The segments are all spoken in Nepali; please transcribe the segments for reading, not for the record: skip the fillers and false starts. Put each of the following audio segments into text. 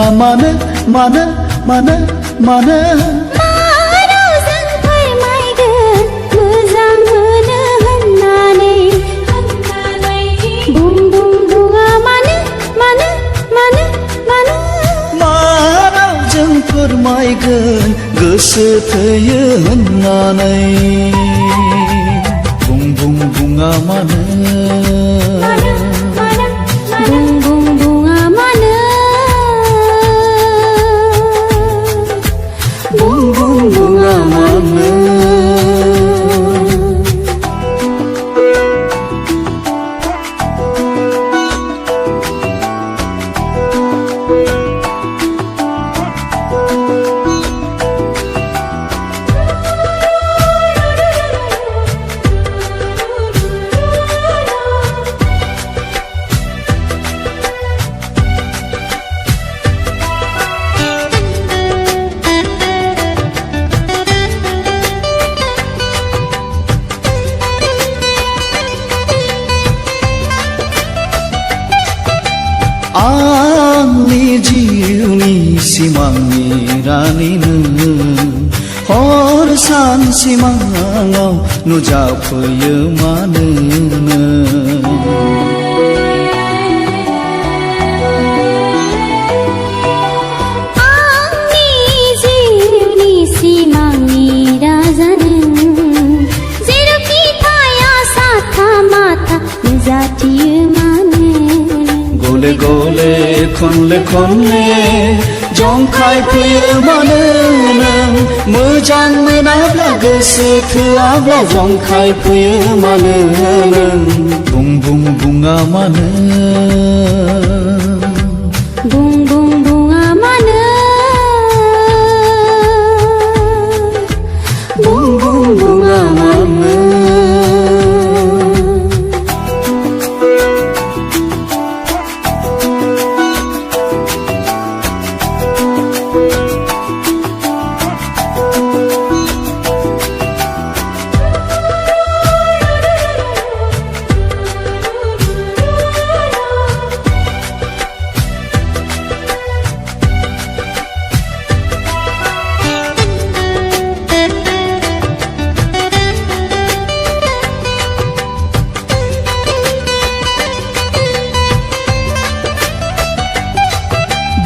मानो मानो मानो मानो माराव जों फोरमायगोन मोजां मोनो होननानै बुं बुं बुङा मानो मानो मानो मानो माराव जों फोरमायगोन गोसो थोयो होननानै बुं बुं बुङा मानो बुं बुं बुङा मानो बुं बुं बुङा मानो आंनि जिउनि सिमांनि रानि नों हर सान सिमाङाव नुजाफैयो मानो आंनि जिउनि सिमांनि राजा नों जेरावखि थाया साथा माथा नुजाथियो मानो गले गले खनले खनले जंखाय फैयो मानो नों मोजां मोनाब्ला गोसो थोआब्ला जंखाय फैयो मानो नों बुं बुं बुङा मानो बुं बुं बुङा मानो बुं बुं बुङा मानो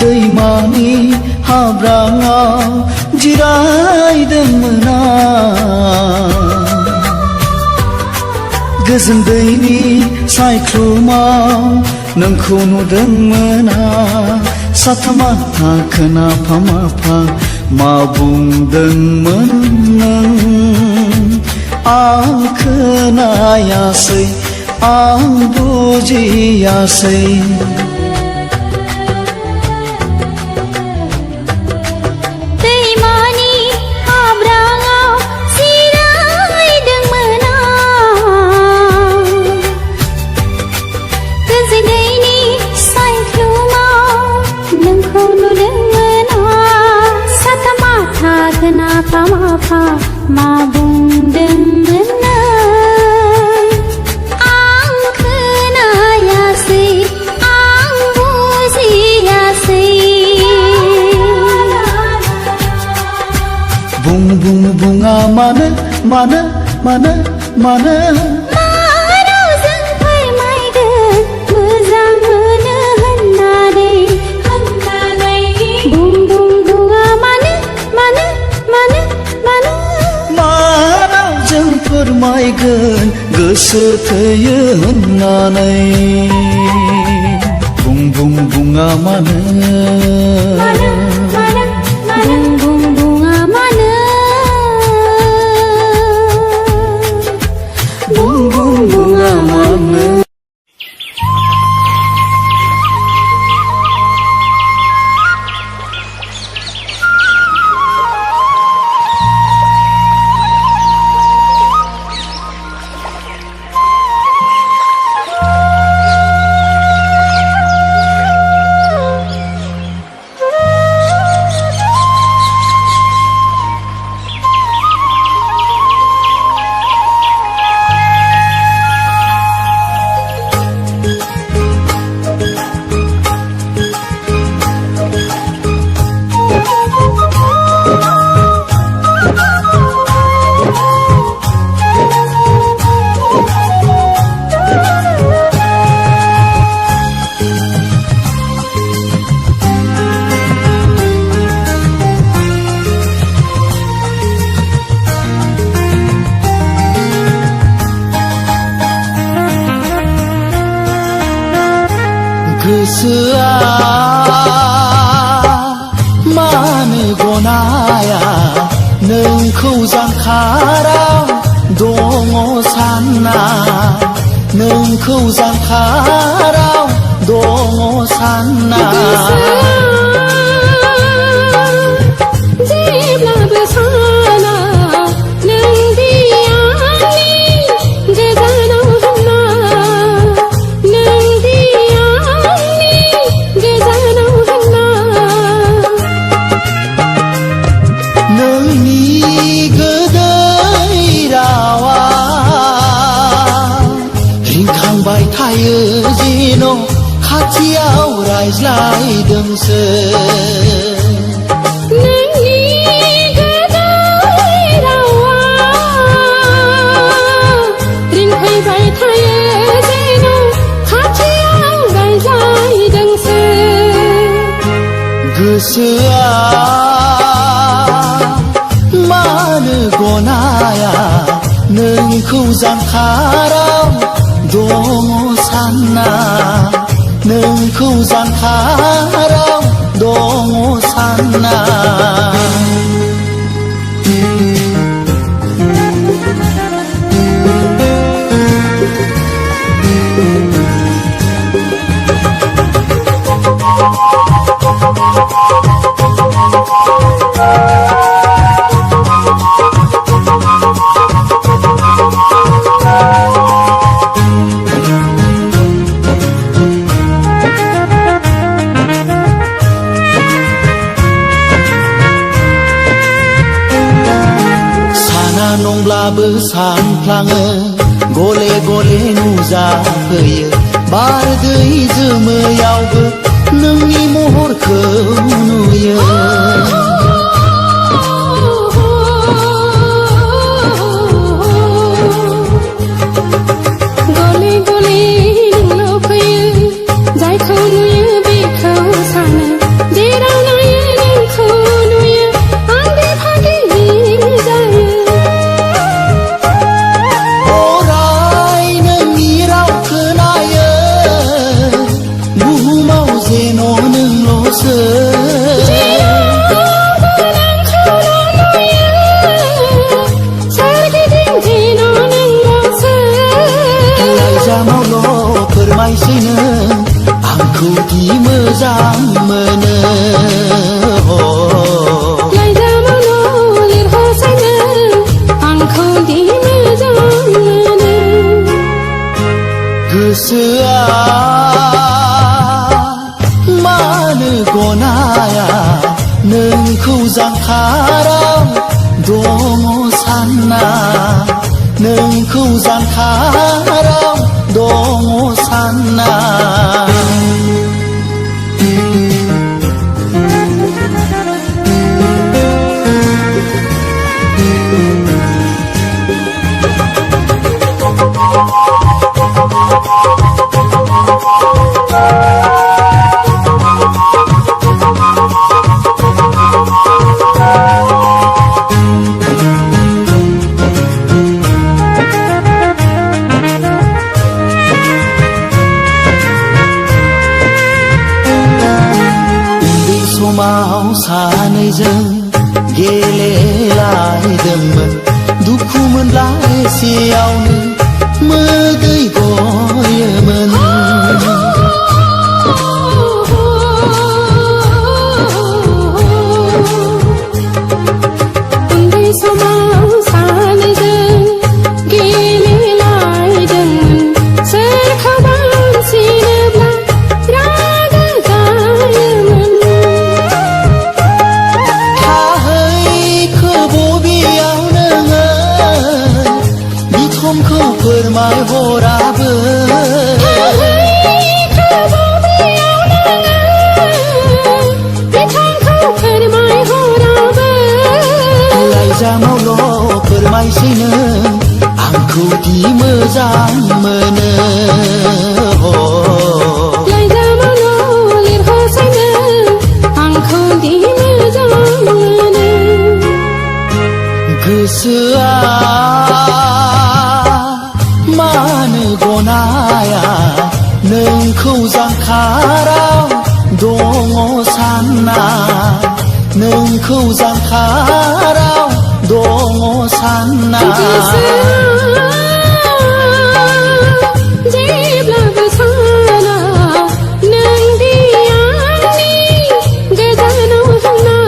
दैमानि हाब्राङाव जिरायदोंमोन आं गोजोन दैनि सायख्लुमाव नोंखौ नुदोंमोन आं साथा माथा खोनाफा माफा मा बुंदोंमोन नों आं खोनायासै आं बुजियासै माफा माफा मा बुंदोंमोन नों आं खोनायासै आं बुजियासै बुं बुं बुङा मानो मानो मानो मानो माराव जों फोरमायगोन मोजां मोनो होननानै बुं बुं बुङा मानो मानो मानो मानो माराव जों फोरमायगोन गोसो थोयो होननानै बुं बुं बुङा मानो बुं बुं बुङा मानो बुं बुं बुङा मानो गोसोआ मानो गनाया नोंखौ जानखाराव दङ सानना नोंखौ जानखाराव दङ सानना जेब्लाबो साना नों दियानि गोजानाव होनना नों दियानि गोजानाव होनना नोंनि गोदै रावा रिंखांबाय थायो जेन' खाथियाव रायज्लायदोंसो नोंनि गोदै रावा रिंखांबाय थायो जेन' खाथियाव रायज्लायदोंसो गोसोआ मानो गनाया नोंखौ जानखाराव दङ सानना नोंखौ जानखाराव दङ सानना नंब्लाबो सानफ्लाङो गले गले नुजाफैयो बारदै जोमैयावबो नोंनि महरखौ नुयो गले गले नोंनाव फैयो जायखौ नुयो बेखौ सानो जेराव नायो नोंखौ नुयो आन्दो फान्दो जायो लाइजामावल' फोरमायसै नों आंखौ दि मोजां मोनो लाइजामावल' लिरहरसै नों आंखौ दि मोजां मोनो गोसोआ मानो गनाया नोंखौ जानखाराव दङ सानना नोंखौ जानखाराव दङ सानना समाव सानैजों गेलेलायदोंमोन दुखु मोनब्ला एसेयावनो मोदै गयोमोन उन्दै समाव सानैजों गेलेलायदोंमोन सोरखौबा अनसिनोब्ला रागा जायोमोन बिथंखौ फोरमायहराबो लाइजामावल' फोरमायसै नों आंखौ दि मोजां मोनो लाइजामावल' लिरहरसै नों आंखौ दि मोजां मोनो गोसोआ मानो गनाया नोंखौ जांखाराव दङ सानना नोंखौ जांखाराव दङ सानना जेब्लाबो साना नोंदि आंनि गोजानाव होनना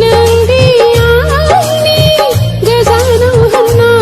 नोंदि आंनि गोजानाव होनना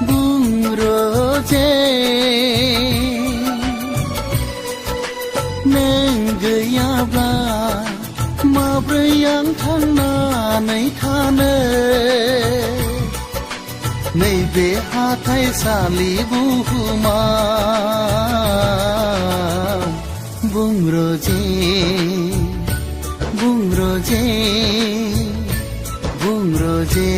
बुंरोजे नों गैयाब्ला माब्रै आं थांनानै थानो नैबे हाथाइसालि बुहुमाव बुंरोजे बुंरोजे बुंरोजे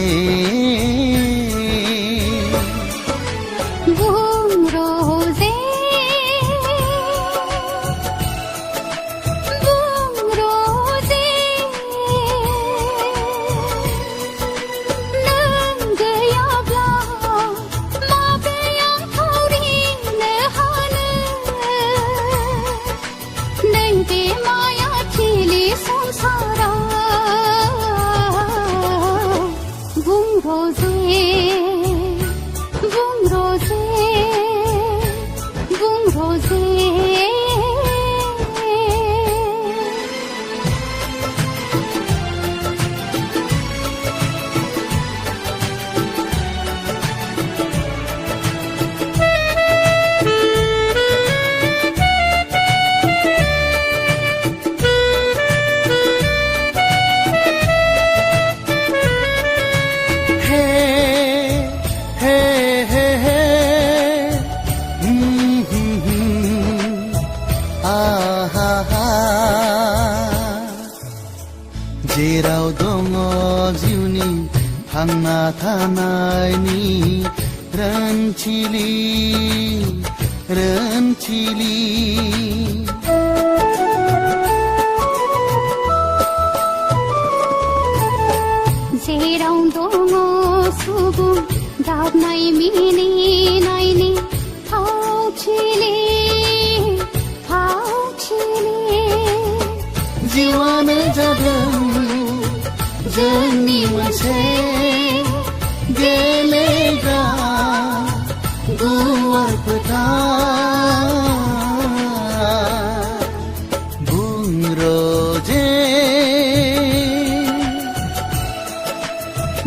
जेराव दङ जिउनि थांना थानायनि रोनथिलि रोनथिलि जेराव दङ सुबुं गाबनाय मिनिनायनि फावथिलि फावथिलि जिउआनो जादों जोंनि मोनसे गेलेग्रा गुवार फोथार बुंरोजे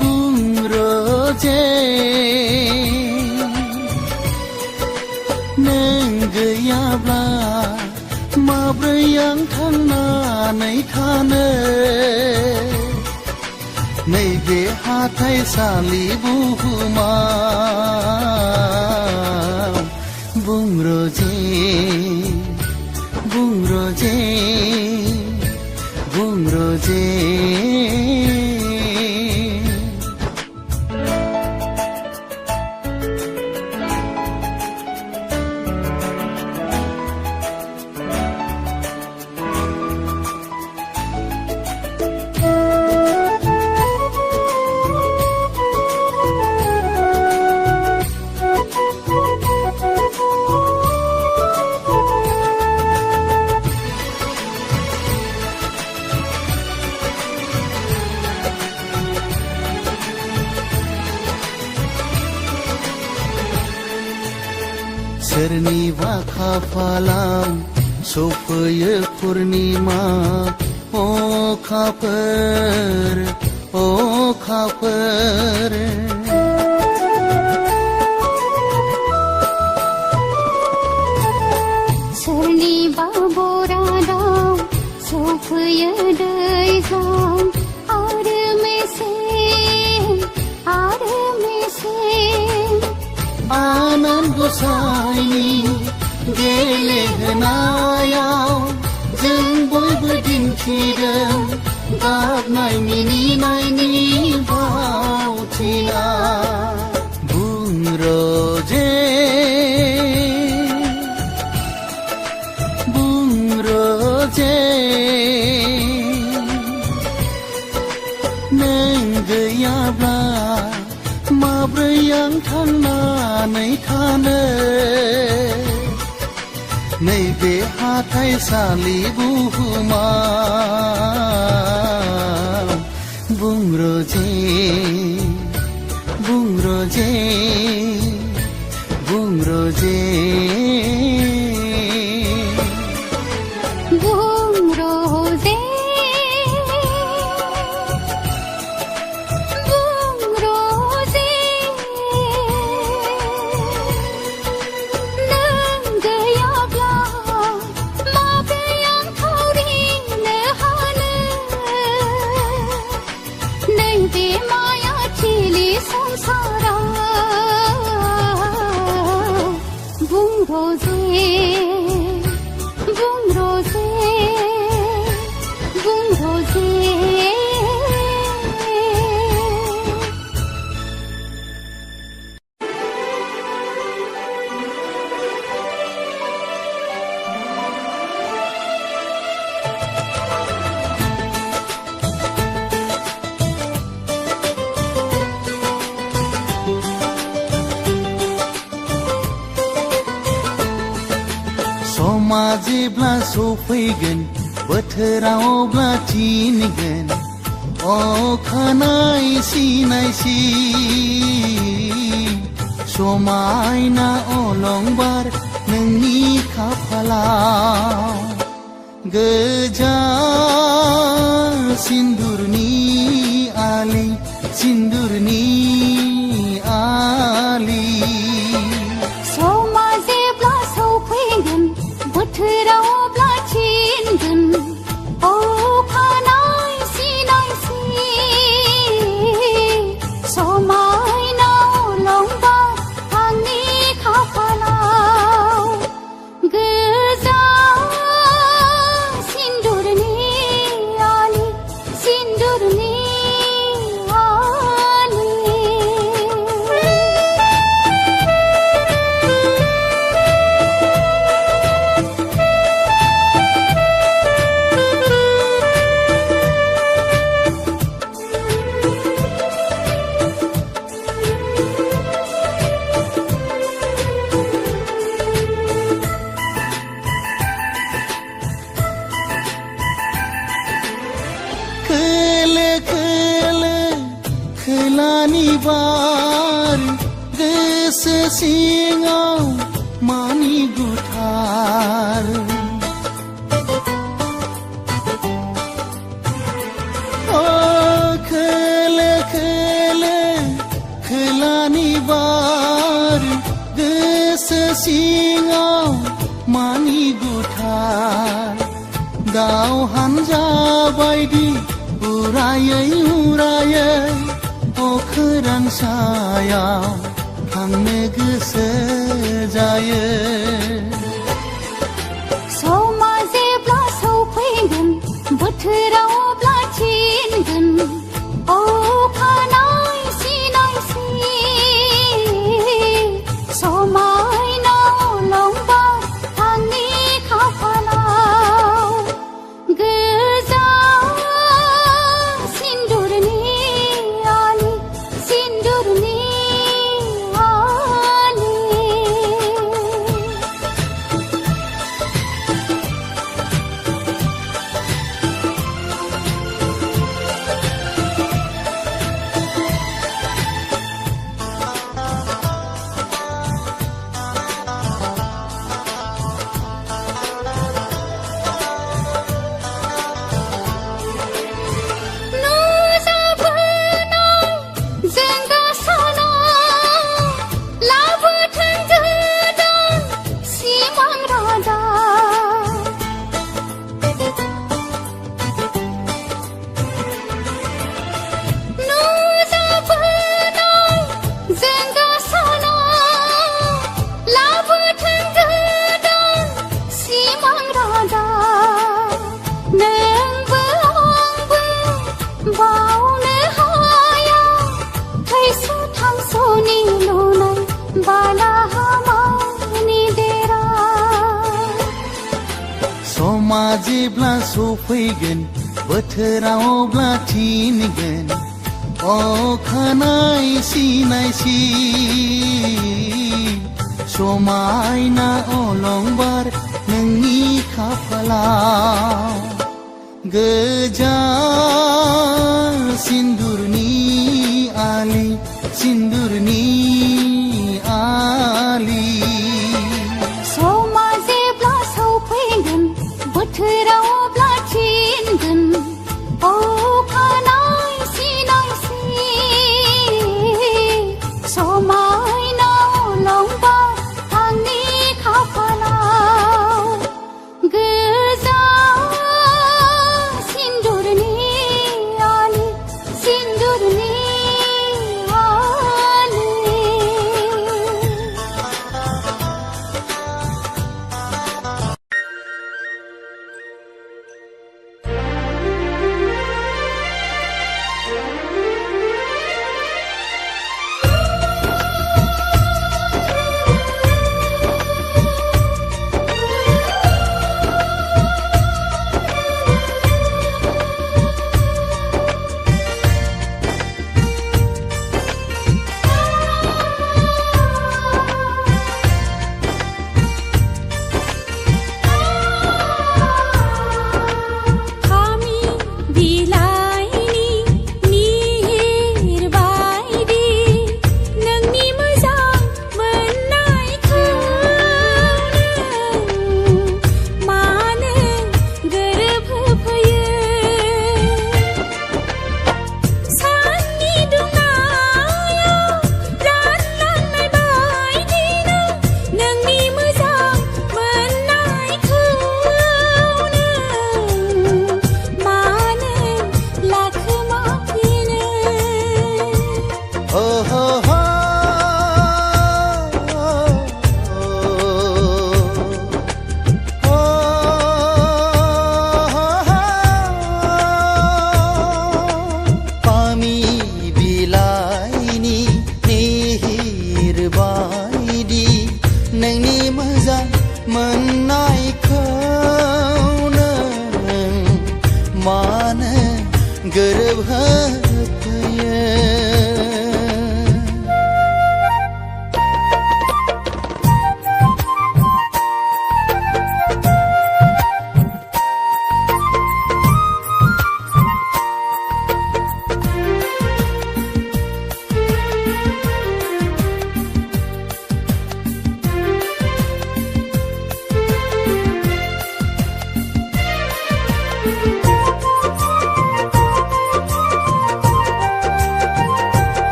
बुंरोजे नों गैयाब्ला माब्रै आं थांनानै थानो नैबे हाथाइसालि बुहुमाव बुंरोजे बुंरोजे बुंरोजे सोरनिबा खाफालाव सफैयो पुर्निमा अखाफोर अखाफोर सोरनिबा बरादाव सफैयो दैज्लां आरो मेसें आनान गसाइनि गेलेहोनायाव जों बयबो दिन्थिदों गाबनाय मिनिनायनि भावथिना बुं रजे नों गैयाब्ला माब्रै आं थांनानै थानो नैबे हाथाइसालि बुहुमाव बुं रजे बुं रजे बुं रजे समा जेब्ला सफैगोन बोथोरावब्ला थिनगोन अखानायसि नायसि समायना अलंबार नोंनि खाफालाव गोजा सिन्दुरनि आलि सिन्दुरनि आलि बोथोरावब्ला थिनगोन अखानायसि नायसि समायना अलंबार आंनि खाफालाव गोजा सिन्दुरनि आलि सिन्दुरनि खोलानि बार गोसो सिङाव मानि गुथार खोलो खोलो खोलानि बार गोसो सिङाव मानि गुथार दाव हानजा बायदि उरायै उरायै अखोरां सायाव थांनो गोसो जायो समा जेब्ला सफैगोन बोथोरावब्ला थिनगोन अखानायसि नायसि समायना अलंबार आंनि खाफालाव गोजा सिन्दुरनि आलि सिन्दुरनि आलि समा जेब्ला सफैगोन बोथोरावब्ला थिनगोन अखानाय सिनायसि समायना अलंबार नोंनि खाफालाव गोजा सिन्दुरनि आलि सिन्दुरनि आलि समा जेब्ला सफैगोन बोथोरावब्ला थिनगोन अखानाय सिनायसि समायना अलंबार आंनि खाफालाव गोजा सिन्दुरनि आलि सिन्दुरनि आलि नोंनि मोजां मोननायखौ नों मानो गोरोबहोफैयो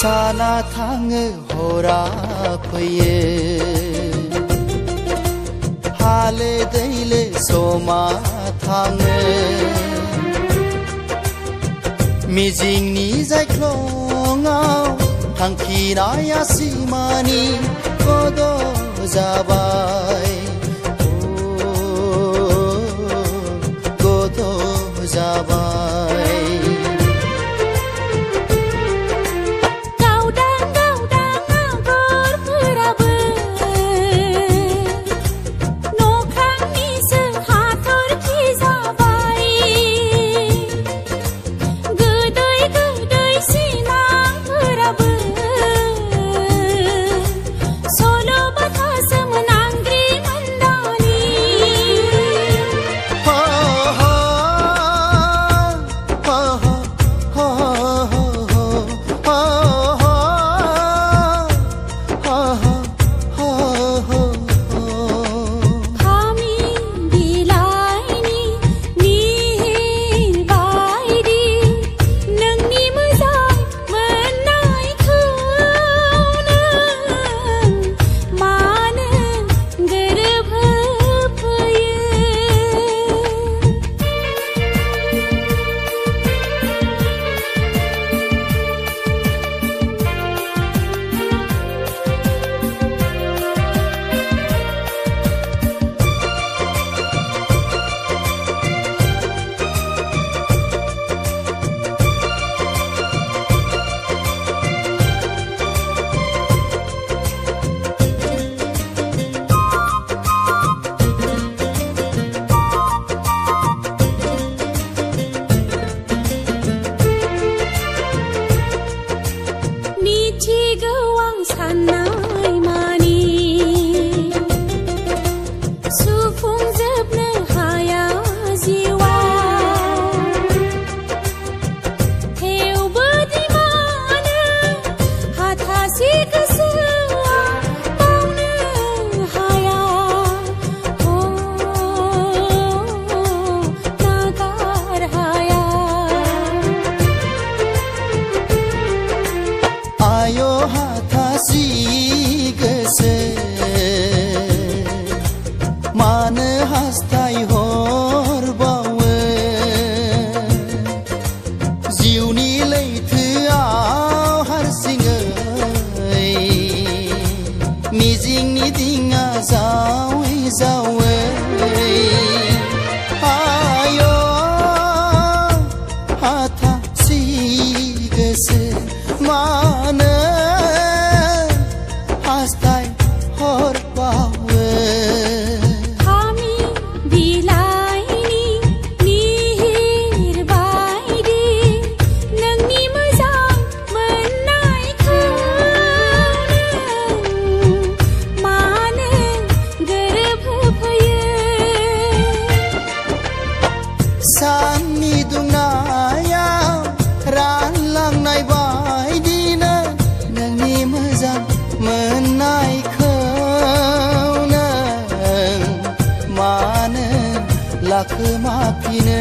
साना थाङो हरा फैयो हालो दैलो समा थाङो मिजिंनि जायख्लङाव थांखिनाया सिमानि गद' जाबाय गद' जाबाय साननाय मानि सुफुंजोबनो हाया जिउआ थेवबोदि मानो हाथासे गोसोआ बावनो हाया नागार हाया आय' हाथासि गोसो मानो हास्थायहरबावो जिउनि लैथोआव हारसिङै मिजिंनि दिङा जावै जावै आय' हाथासि गोसो मानो हास्थायहरबावो हामि बिलाइनि निहिर बायदि नोंनि मोजां मोननायखौ नों मानो गोरोबहोफैयो साननि दुंनायाव रानलांनाय बायदिनो नोंनि मोजां मोननायखौ नों मानो लाखोमाफिनो